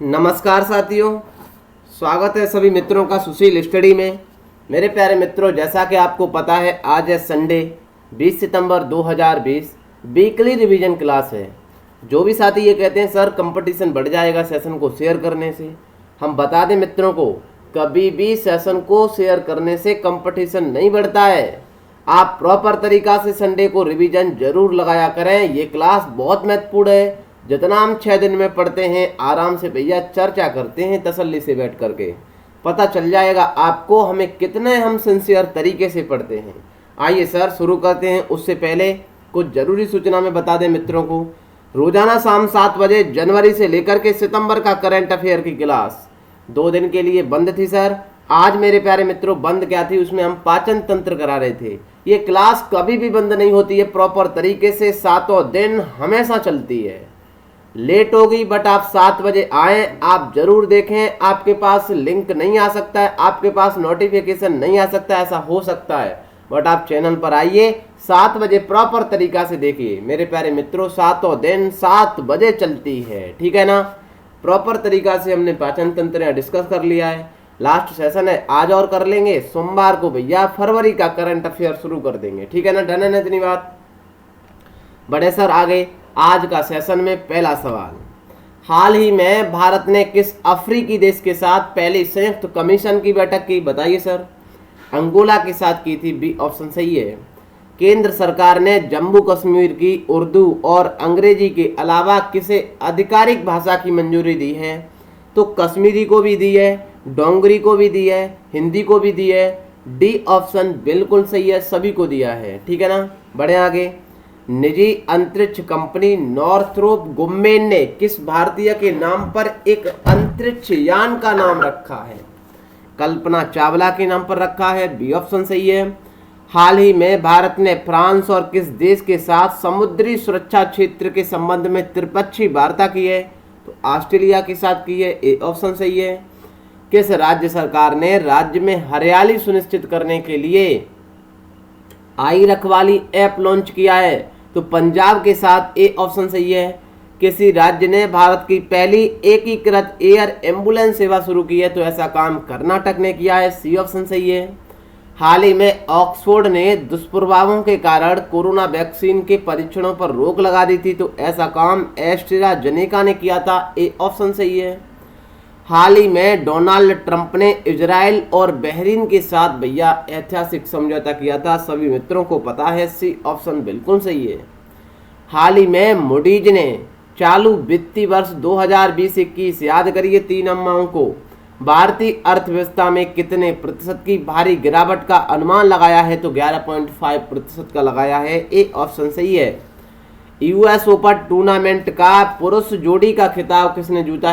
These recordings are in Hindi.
नमस्कार साथियों, स्वागत है सभी मित्रों का सुशील स्टडी में। मेरे प्यारे मित्रों, जैसा कि आपको पता है आज है संडे 20 सितंबर 2020, वीकली रिवीजन क्लास है। जो भी साथी ये कहते हैं सर कंपटीशन बढ़ जाएगा सेशन को शेयर करने से, हम बता दें मित्रों को कभी भी सेशन को शेयर करने से कंपटीशन नहीं बढ़ता है। आप प्रॉपर तरीका से संडे को रिवीजन जरूर लगाया करें। ये क्लास बहुत महत्वपूर्ण है। जितना हम 6 दिन में पढ़ते हैं आराम से भैया चर्चा करते हैं तसल्ली से बैठ करके, पता चल जाएगा आपको हमें कितने हम सिंसियर तरीके से पढ़ते हैं। आइए सर शुरू करते हैं। उससे पहले कुछ ज़रूरी सूचना में बता दें मित्रों को, रोजाना शाम 7 बजे जनवरी से लेकर के सितंबर का करंट अफेयर की क्लास 2 दिन के लिए बंद थी सर। आज मेरे प्यारे मित्रों बंद क्या थी, उसमें हम पाचन तंत्र करा रहे थे। ये क्लास कभी भी बंद नहीं होती है, प्रॉपर तरीके से 7 दिन हमेशा चलती है। लेट होगी बट आप 7 बजे आए, आप जरूर देखें। आपके पास लिंक नहीं आ सकता है, आपके पास नोटिफिकेशन नहीं आ सकता, ऐसा हो सकता है, बट आप चैनल पर आइए 7 बजे प्रॉपर तरीका से देखिए। मेरे प्यारे मित्रों 7 दिन 7 बजे चलती है, ठीक है ना। प्रॉपर तरीका से हमने पाचन तंत्र डिस्कस कर लिया है। लास्ट सेशन है आज और कर लेंगे। सोमवार को भैया फरवरी का करंट अफेयर शुरू कर देंगे, ठीक है ना। डन है ना इतनी बात। बड़े सर आगे आज का सेशन में पहला सवाल, हाल ही में भारत ने किस अफ्रीकी देश के साथ पहली संयुक्त कमीशन की बैठक की, बताइए सर। अंगोला के साथ की थी, बी ऑप्शन सही है। केंद्र सरकार ने जम्मू कश्मीर की उर्दू और अंग्रेजी के अलावा किसे आधिकारिक भाषा की मंजूरी दी है, तो कश्मीरी को भी दी है, डोंगरी को भी दी है, हिंदी को भी दी है। डी ऑप्शन बिल्कुल सही है, सभी को दिया है, ठीक है ना। बढ़े आगे। निजी अंतरिक्ष कंपनी नॉर्थरोप गुम्मेन ने किस भारतीय के नाम पर एक अंतरिक्ष यान का नाम रखा है, कल्पना चावला के नाम पर रखा है, बी ऑप्शन सही है। हाल ही में भारत ने फ्रांस और किस देश के साथ समुद्री सुरक्षा क्षेत्र के संबंध में त्रिपक्षीय वार्ता की है, तो ऑस्ट्रेलिया के साथ की है, ए ऑप्शन सही है। किस राज्य सरकार ने राज्य में हरियाली सुनिश्चित करने के लिए आई रखवाली ऐप लॉन्च किया है, तो पंजाब के साथ, ए ऑप्शन सही है। किसी राज्य ने भारत की पहली एकीकृत एयर एम्बुलेंस सेवा शुरू की है, तो ऐसा काम कर्नाटक ने किया है, सी ऑप्शन सही है। हाल ही में ऑक्सफोर्ड ने दुष्प्रभावों के कारण कोरोना वैक्सीन के परीक्षणों पर रोक लगा दी थी, तो ऐसा काम एस्ट्राजेनेका ने किया था, ए ऑप्शन सही है। हाल ही में डोनाल्ड ट्रंप ने इजराइल और बहरीन के साथ भैया ऐतिहासिक समझौता किया था, सभी मित्रों को पता है, सी ऑप्शन बिल्कुल सही है। हाल ही में मूडीज ने चालू वित्तीय वर्ष 2020-21 याद करिए 3 अम्माओं को भारतीय अर्थव्यवस्था में कितने प्रतिशत की भारी गिरावट का अनुमान लगाया है, तो 11.5% का लगाया है, ए ऑप्शन सही है। यूएस ओपन टूर्नामेंट का पुरुष जोड़ी का खिताब किसने जीता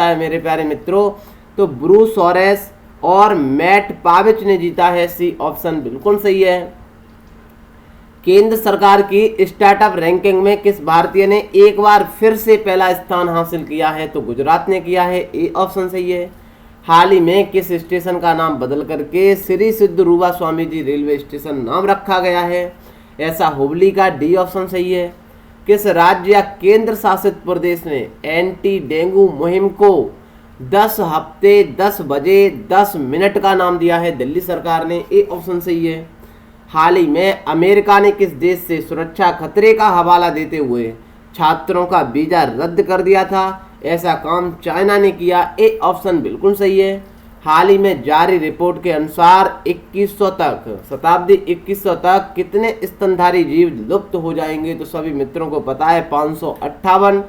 है मेरे प्यारे मित्रों, तो ब्रूस ऑरेस और मैट पाविच ने जीता है, सी ऑप्शन बिल्कुल सही है। केंद्र सरकार की स्टार्टअप रैंकिंग में किस भारतीय ने एक बार फिर से पहला स्थान हासिल किया है, तो गुजरात ने किया है, ए ऑप्शन सही है। हाल ही में किस स्टेशन का नाम बदल करके श्री सिद्धरूपा स्वामी जी रेलवे स्टेशन नाम रखा गया है, ऐसा हुबली का, डी ऑप्शन सही है। किस राज्य या केंद्र शासित प्रदेश ने एंटी डेंगू मुहिम को 10 हफ्ते 10 बजे 10 मिनट का नाम दिया है, दिल्ली सरकार ने, ए ऑप्शन सही है। हाल ही में अमेरिका ने किस देश से सुरक्षा खतरे का हवाला देते हुए छात्रों का वीजा रद्द कर दिया था, ऐसा काम चाइना ने किया, ए ऑप्शन बिल्कुल सही है। हाल ही में जारी रिपोर्ट के अनुसार 2100 तक शताब्दी 2100 तक कितने स्तनधारी जीव लुप्त हो जाएंगे, तो सभी मित्रों को पता है 558,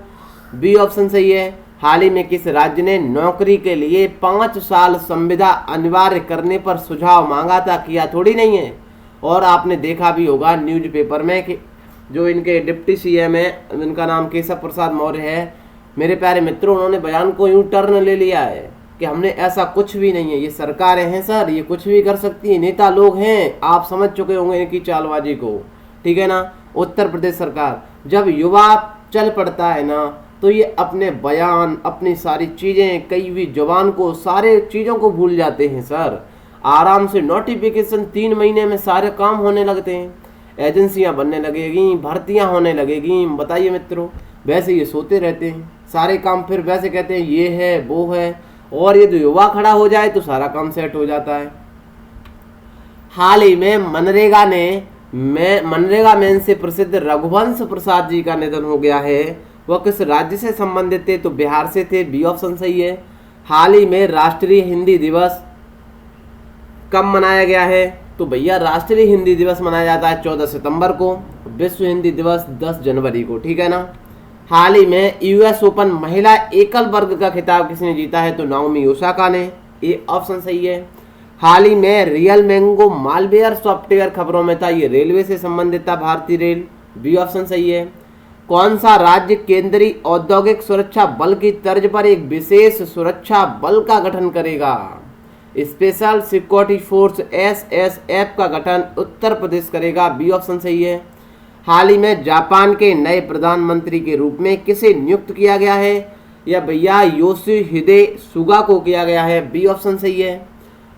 बी ऑप्शन सही है। हाल ही में किस राज्य ने नौकरी के लिए 5 साल संविदा अनिवार्य करने पर सुझाव मांगा था, किया थोड़ी नहीं है। और आपने देखा भी होगा न्यूज़पेपर में कि जो इनके डिप्टी सीएम है, इनका नाम केशव प्रसाद मौर्य है, मेरे प्यारे मित्रों, उन्होंने बयान को यूं टर्न ले लिया है कि हमने ऐसा कुछ भी नहीं है, ये सरकारें हैं सर, ये कुछ भी कर सकती है, नेता लोग हैं, आप समझ चुके होंगे इनकी चालबाजी को, ठीक है ना। उत्तर प्रदेश सरकार जब युवा चल पड़ता है ना, तो ये अपने बयान, अपनी सारी चीज़ें, कई भी जवान को, सारे चीज़ों को भूल जाते हैं सर। आराम से नोटिफिकेशन 3 महीने में सारे काम होने लगते हैं, एजेंसियां बनने लगेगी, भर्तियां होने लगेगी, बताइए मित्रों। वैसे ये सोते रहते हैं। सारे काम फिर वैसे कहते हैं ये है वो है, और ये युवा खड़ा हो जाए तो सारा काम सेट हो जाता है। हाल ही में मनरेगा मैन से प्रसिद्ध रघुवंश प्रसाद जी का निधन हो गया है। वह किस राज्य से संबंधित थे? तो बिहार से थे, बी ऑप्शन सही है। हाल ही में राष्ट्रीय हिंदी दिवस कब मनाया गया है? तो भैया राष्ट्रीय हिंदी दिवस मनाया जाता है 14 सितंबर को, विश्व हिंदी दिवस 10 जनवरी को, ठीक है ना। हाल ही में यूएस ओपन महिला एकल वर्ग का खिताब किसने जीता है? तो नाओमी ओसाका ने, ये ऑप्शन सही है। हाल ही में रियल मैंगो मालवेयर सॉफ्टवेयर खबरों में था, ये रेलवे से संबंधित था, भारतीय रेल, बी ऑप्शन सही है। कौन सा राज्य केंद्रीय औद्योगिक सुरक्षा बल की तर्ज पर एक विशेष सुरक्षा बल का गठन करेगा? स्पेशल सिक्योरिटी फोर्स एसएसएफ का गठन उत्तर प्रदेश करेगा, बी ऑप्शन सही है। हाल ही में जापान के नए प्रधानमंत्री के रूप में किसे नियुक्त किया गया है? या भैया योशिहिदे सुगा को किया गया है, बी ऑप्शन सही है।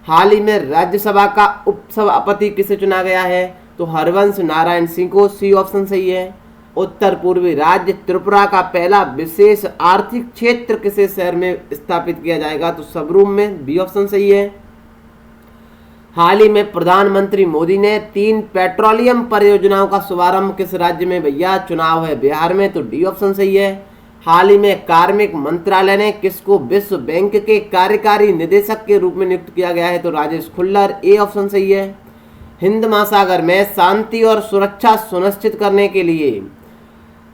हाल ही में राज्यसभा का उपसभापति किसे चुना गया है? तो हरवंश नारायण सिंह को, सी ऑप्शन सही है। उत्तर पूर्वी राज्य त्रिपुरा का पहला विशेष आर्थिक क्षेत्र किसे शहर में स्थापित किया जाएगा? तो सबरूम में, बी ऑप्शन सही है। हाल ही में प्रधानमंत्री मोदी ने 3 पेट्रोलियम परियोजनाओं का शुभारंभ किस राज्य में? भैया चुनाव है बिहार में, तो डी ऑप्शन सही है। हाल ही में कार्मिक मंत्रालय ने किसको विश्व बैंक के कार्यकारी निदेशक के रूप में नियुक्त किया गया है? तो राजेश खुल्लर, ए ऑप्शन सही है। हिंद महासागर में शांति और सुरक्षा सुनिश्चित करने के लिए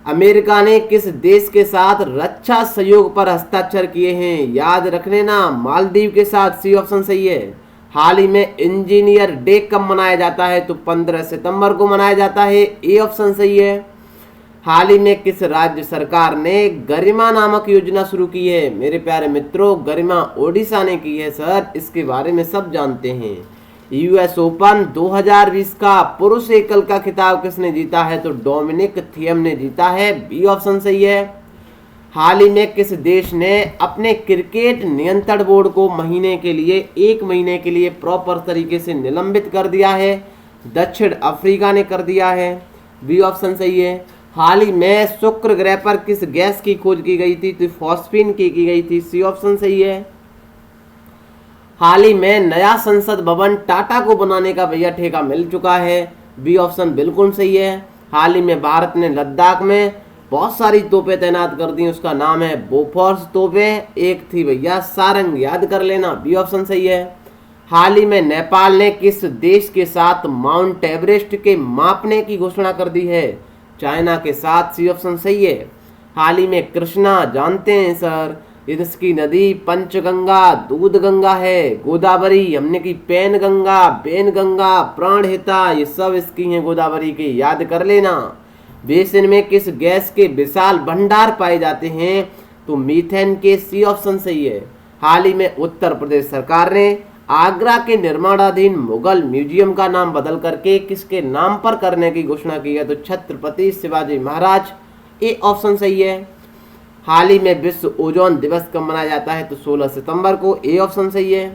अमेरिका ने किस देश के साथ रक्षा सहयोग पर हस्ताक्षर किए हैं? याद रख लेना, मालदीव के साथ, सी ऑप्शन सही है। हाल ही में इंजीनियर डे कब मनाया जाता है? तो 15 सितंबर को मनाया जाता है, ए ऑप्शन सही है। हाल ही में किस राज्य सरकार ने गरिमा नामक योजना शुरू की है? मेरे प्यारे मित्रों, गरिमा ओडिशा ने की है सर, इसके बारे में सब जानते हैं। यूएस ओपन 2020 का पुरुष एकल का खिताब किसने जीता है? तो डोमिनिक थियम ने जीता है, बी ऑप्शन सही है। हाल ही में किस देश ने अपने क्रिकेट नियंत्रण बोर्ड को एक महीने के लिए प्रॉपर तरीके से निलंबित कर दिया है? दक्षिण अफ्रीका ने कर दिया है, बी ऑप्शन सही है। हाल ही में शुक्र ग्रह पर किस गैस की खोज की गई थी? तो फॉस्फीन की गई थी, सी ऑप्शन सही है। हाल ही में नया संसद भवन टाटा को बनाने का भैया ठेका मिल चुका है, बी ऑप्शन बिल्कुल सही है। हाल ही में भारत ने लद्दाख में बहुत सारी तोपें तैनात कर दी, उसका नाम है बोफोर्स तोपें, एक थी भैया सारंग, याद कर लेना, बी ऑप्शन सही है। हाल ही में नेपाल ने किस देश के साथ माउंट एवरेस्ट के मापने की घोषणा कर दी है? चाइना के साथ, सी ऑप्शन सही है। हाल ही में कृष्णा जानते हैं सर, इसकी नदी पंचगंगा, दूध गंगा है। गोदावरी हमने की पेन गंगा, बेन गंगा, प्राणहिता, ये सब इसकी हैं गोदावरी की, याद कर लेना। बेसिन में किस गैस के विशाल भंडार पाए जाते हैं? तो मीथेन के, सी ऑप्शन सही है। हाल ही में उत्तर प्रदेश सरकार ने आगरा के निर्माणाधीन मुगल म्यूजियम का नाम बदल करके किसके नाम पर करने की घोषणा की है? तो छत्रपति शिवाजी महाराज, ए ऑप्शन सही है। हाल ही में विश्व ओजोन दिवस कब मनाया जाता है? तो 16 सितंबर को, ए ऑप्शन सही है।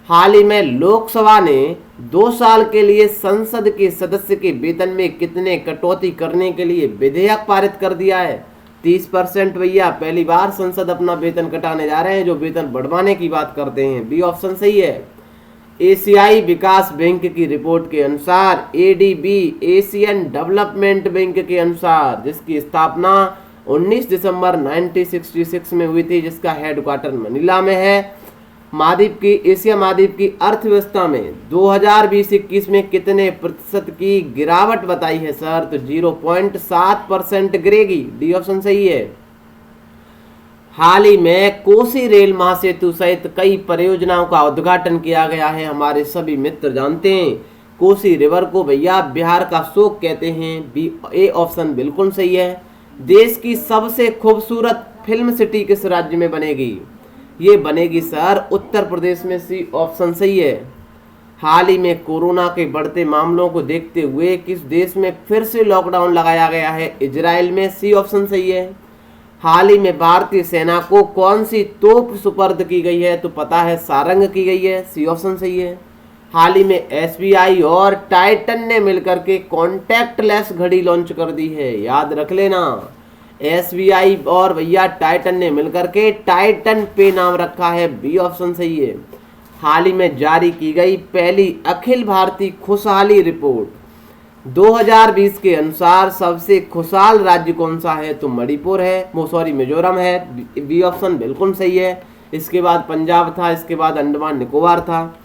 हाल ही में लोकसभा ने 2 साल के लिए संसद के सदस्य के वेतन में कितने कटौती करने के लिए विधेयक पारित कर दिया है? 30% भैया, पहली बार संसद अपना वेतन घटाने जा रहे हैं, जो वेतन बढ़वाने की बात करते हैं, बी ऑप्शन सही है। एशियाई विकास बैंक की रिपोर्ट के अनुसार एडीबी एशियन डेवलपमेंट बैंक के अनुसार, जिसकी स्थापना 19 दिसंबर 1966 में हुई थी, जिसका हेडक्वार्टर मनीला में है, एशिया महाद्वीप की अर्थव्यवस्था में 2020-21 में कितने प्रतिशत की गिरावट बताई है सर? तो 0.7% गिरेगी, डी ऑप्शन सही है। हाल ही में कोसी रेल महासेतु सहित कई परियोजनाओं का उद्घाटन किया गया है, हमारे सभी मित्र जानते हैं। कोसी रिवर को भैया बिहार का शोक कहते हैं, बी ए ऑप्शन बिल्कुल सही है। देश की सबसे खूबसूरत फिल्म सिटी किस राज्य में बनेगी? ये बनेगी सर उत्तर प्रदेश में, सी ऑप्शन सही है। हाल ही में कोरोना के बढ़ते मामलों को देखते हुए किस देश में फिर से लॉकडाउन लगाया गया है? इजराइल में, सी ऑप्शन सही है। हाल ही में भारतीय सेना को कौन सी तोप सुपर्द की गई है? तो पता है सारंग की गई है, सी ऑप्शन सही है। हाल ही में एसबीआई और टाइटन ने मिलकर के कॉन्टैक्टलेस घड़ी लॉन्च कर दी है, याद रख लेना। SBI और भैया टाइटन ने मिलकर के टाइटन पे नाम रखा है, बी ऑप्शन सही है। हाल ही में जारी की गई पहली अखिल भारतीय खुशहाली रिपोर्ट 2020 के अनुसार सबसे खुशहाल राज्य कौन सा है? तो मणिपुर है, मिजोरम है, बी ऑप्शन बिल्कुल सही है। इसके बाद पंजाब था, इसके बाद अंडमान निकोबार था।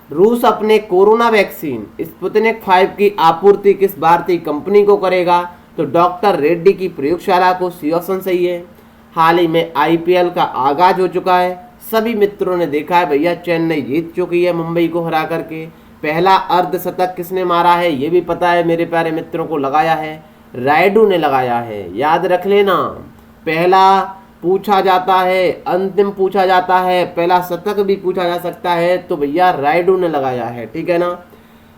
रूस अपने कोरोना वैक्सीन स्पुतनिक 5 की आपूर्ति किस भारतीय कंपनी को करेगा? तो डॉक्टर रेड्डी की प्रयोगशाला को, सी ऑप्शन सही है। हाल ही में IPL का आगाज हो चुका है, सभी मित्रों ने देखा है भैया, चेन्नई जीत चुकी है मुंबई को हरा करके। पहला अर्धशतक किसने मारा है ये भी पता है मेरे प्यारे मित्रों को, लगाया है रायडू ने लगाया है, याद रख लेना। पहला पूछा जाता है, अंतिम पूछा जाता है, पहला शतक भी पूछा जा सकता है, तो भैया रायडू ने लगाया है, ठीक है ना,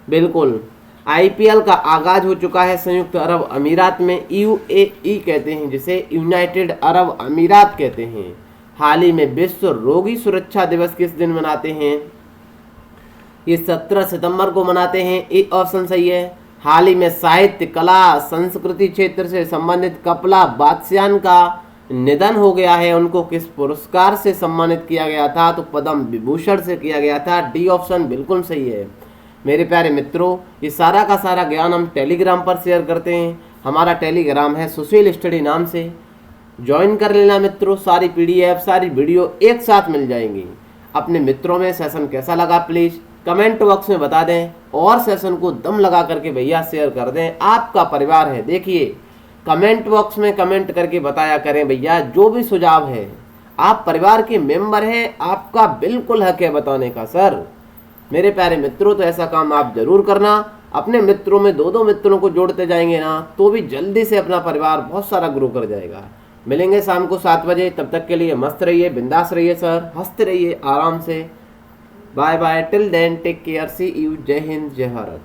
बिल्कुल। IPL का आगाज हो चुका है संयुक्त अरब अमीरात में, UAE कहते हैं जिसे, यूनाइटेड अरब अमीरात कहते हैं। हाल ही में विश्व रोगी सुरक्षा दिवस किस दिन मनाते हैं? ये 17 सितंबर को मनाते हैं, ए ऑप्शन सही है। हाल ही में साहित्य, कला, संस्कृति क्षेत्र से संबंधित कपला बादशान का निधन हो गया है, उनको किस पुरस्कार से सम्मानित किया गया था? तो पद्म विभूषण से किया गया था, डी ऑप्शन बिल्कुल सही है। मेरे प्यारे मित्रों, ये सारा का सारा ज्ञान हम टेलीग्राम पर शेयर करते हैं, हमारा टेलीग्राम है सुशील स्टडी नाम से, ज्वाइन कर लेना मित्रों। सारी PDF, सारी वीडियो एक साथ मिल जाएंगी। अपने मित्रों में सेशन कैसा लगा प्लीज़ कमेंट बॉक्स में बता दें, और सेशन को दम लगा करके भैया शेयर कर दें। आपका परिवार है, देखिए कमेंट बॉक्स में कमेंट करके बताया करें भैया, जो भी सुझाव है, आप परिवार के मेंबर हैं, आपका बिल्कुल हक है बताने का सर। मेरे प्यारे मित्रों, तो ऐसा काम आप जरूर करना। अपने मित्रों में 2-2 मित्रों को जोड़ते जाएंगे ना, तो भी जल्दी से अपना परिवार बहुत सारा ग्रो कर जाएगा। मिलेंगे शाम को 7 बजे, तब तक के लिए मस्त रहिए, बिंदास रहिए सर, हंसते रहिए आराम से। Bye bye, till then take care, see you, जय हिंद जय भारत।